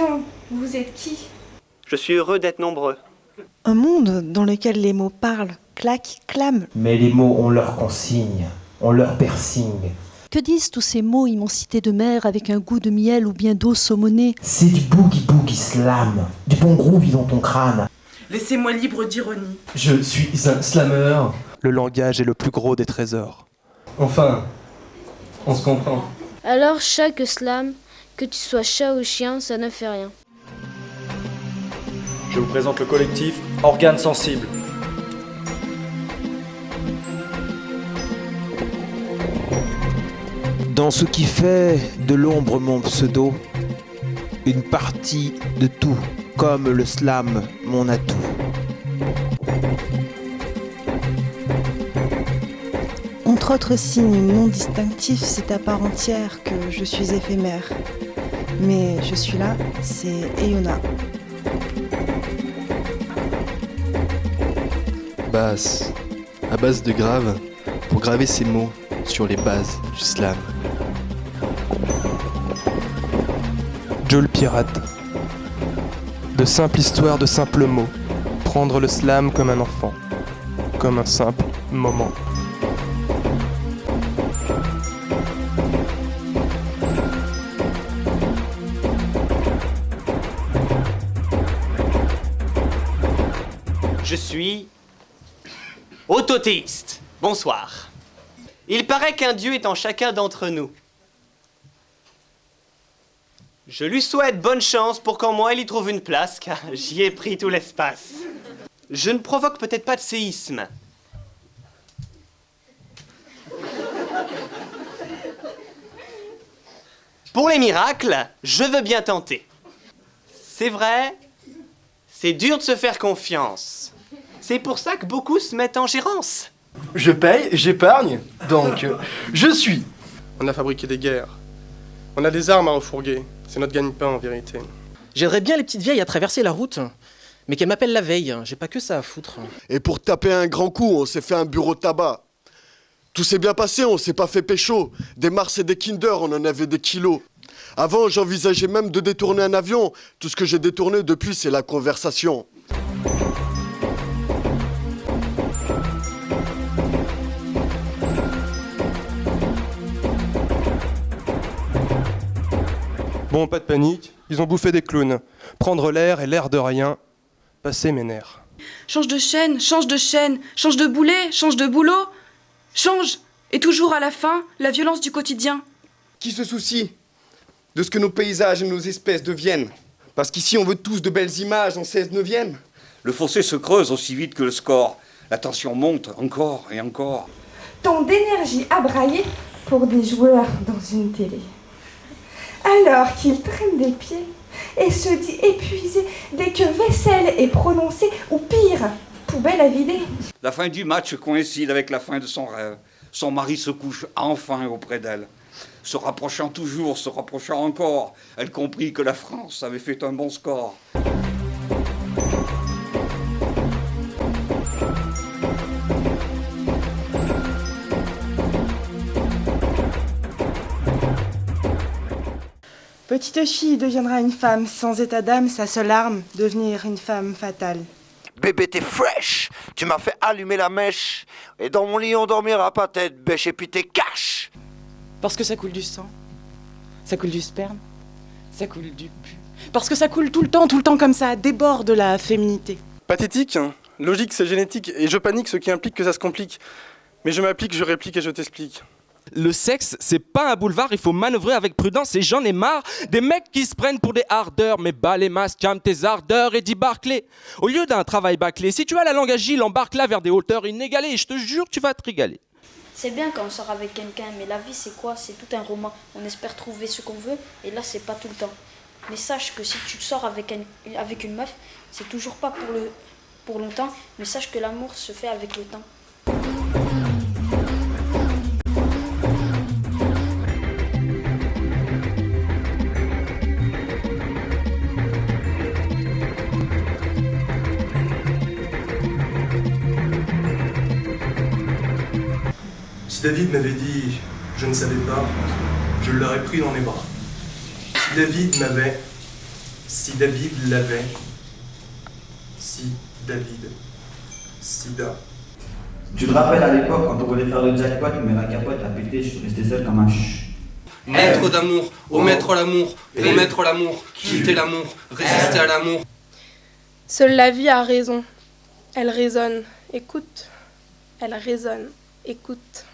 question, vous êtes qui? Je suis heureux d'être nombreux. Un monde dans lequel les mots parlent, claquent, clament. Mais les mots ont leur consigne, ont leur piercing. Que disent tous ces mots immensité de mer avec un goût de miel ou bien d'eau saumonée? C'est du boogie slam, du bon groovy dans ton crâne. Laissez-moi libre d'ironie. Je suis un slammer. Le langage est le plus gros des trésors. Enfin, on se comprend. Alors chaque slam, que tu sois chat ou chien, ça ne fait rien. Je vous présente le collectif Organes Sensibles. Dans ce qui fait de l'ombre mon pseudo, une partie de tout, comme le slam, mon atout. Entre autres signes non distinctifs, c'est à part entière que je suis éphémère. Mais je suis là, c'est Eyona. Basse, à base de grave, pour graver ces mots sur les bases du slam. Joe le pirate. De simples histoires, de simples mots. Prendre le slam comme un enfant, comme un simple moment. Je suis autothéiste. Bonsoir. Il paraît qu'un Dieu est en chacun d'entre nous. Je lui souhaite bonne chance pour qu'en moi il y trouve une place, car j'y ai pris tout l'espace. Je ne provoque peut-être pas de séisme. Pour les miracles, je veux bien tenter. C'est vrai, c'est dur de se faire confiance. C'est pour ça que beaucoup se mettent en gérance. Je paye, j'épargne, donc je suis. On a fabriqué des guerres. On a des armes à refourguer. C'est notre gagne-pain en vérité. J'aimerais bien les petites vieilles à traverser la route, mais qu'elles m'appellent la veille, j'ai pas que ça à foutre. Et pour taper un grand coup, on s'est fait un bureau de tabac. Tout s'est bien passé, on s'est pas fait pécho. Des Mars et des Kinder, on en avait des kilos. Avant, j'envisageais même de détourner un avion. Tout ce que j'ai détourné depuis, c'est la conversation. Bon, pas de panique, ils ont bouffé des clowns. Prendre l'air et l'air de rien, passer mes nerfs. Change de chaîne, change de chaîne, change de boulet, change de boulot. Change. Et toujours à la fin, la violence du quotidien. Qui se soucie de ce que nos paysages et nos espèces deviennent? Parce qu'ici, on veut tous de belles images en 16/9. Le fossé se creuse aussi vite que le score. La tension monte encore et encore. Tant d'énergie à brailler pour des joueurs dans une télé. Alors qu'il traîne des pieds et se dit épuisé dès que vaisselle est prononcée, ou pire, poubelle à vider. La fin du match coïncide avec la fin de son rêve. Son mari se couche enfin auprès d'elle. Se rapprochant toujours, se rapprochant encore, elle comprit que la France avait fait un bon score. Petite fille deviendra une femme, sans état d'âme, sa seule arme, devenir une femme fatale. Bébé, t'es fraîche, tu m'as fait allumer la mèche, et dans mon lit on dormira pas tête bêche, et puis t'es cash. Parce que ça coule du sang, ça coule du sperme, ça coule du pu. Parce que ça coule tout le temps comme ça, déborde la féminité. Pathétique, hein. Logique c'est génétique, et je panique ce qui implique que ça se complique. Mais je m'applique, je réplique et je t'explique. Le sexe, c'est pas un boulevard, il faut manœuvrer avec prudence et j'en ai marre des mecs qui se prennent pour des hardeurs. Mais bas les masques, calme tes ardeurs et dis Barclay. Au lieu d'un travail bâclé, si tu as la langue agile, embarque-la vers des hauteurs inégalées et je te jure, tu vas te régaler. C'est bien quand on sort avec quelqu'un, mais la vie c'est quoi? C'est tout un roman. On espère trouver ce qu'on veut et là c'est pas tout le temps. Mais sache que si tu sors avec une meuf, c'est toujours pas pour longtemps, mais sache que l'amour se fait avec le temps. Si David m'avait dit « je ne savais pas », je l'aurais pris dans mes bras. Si David m'avait Si David l'avait. Si David. Sida. Tu te rappelles à l'époque quand on voulait faire le jackpot, mais la capote a pété, je suis resté seul comme un ch. Maître d'amour, omettre l'amour, promettre l'amour, quitter l'amour, résister à l'amour. Seule la vie a raison. Elle résonne, écoute. Elle résonne, écoute.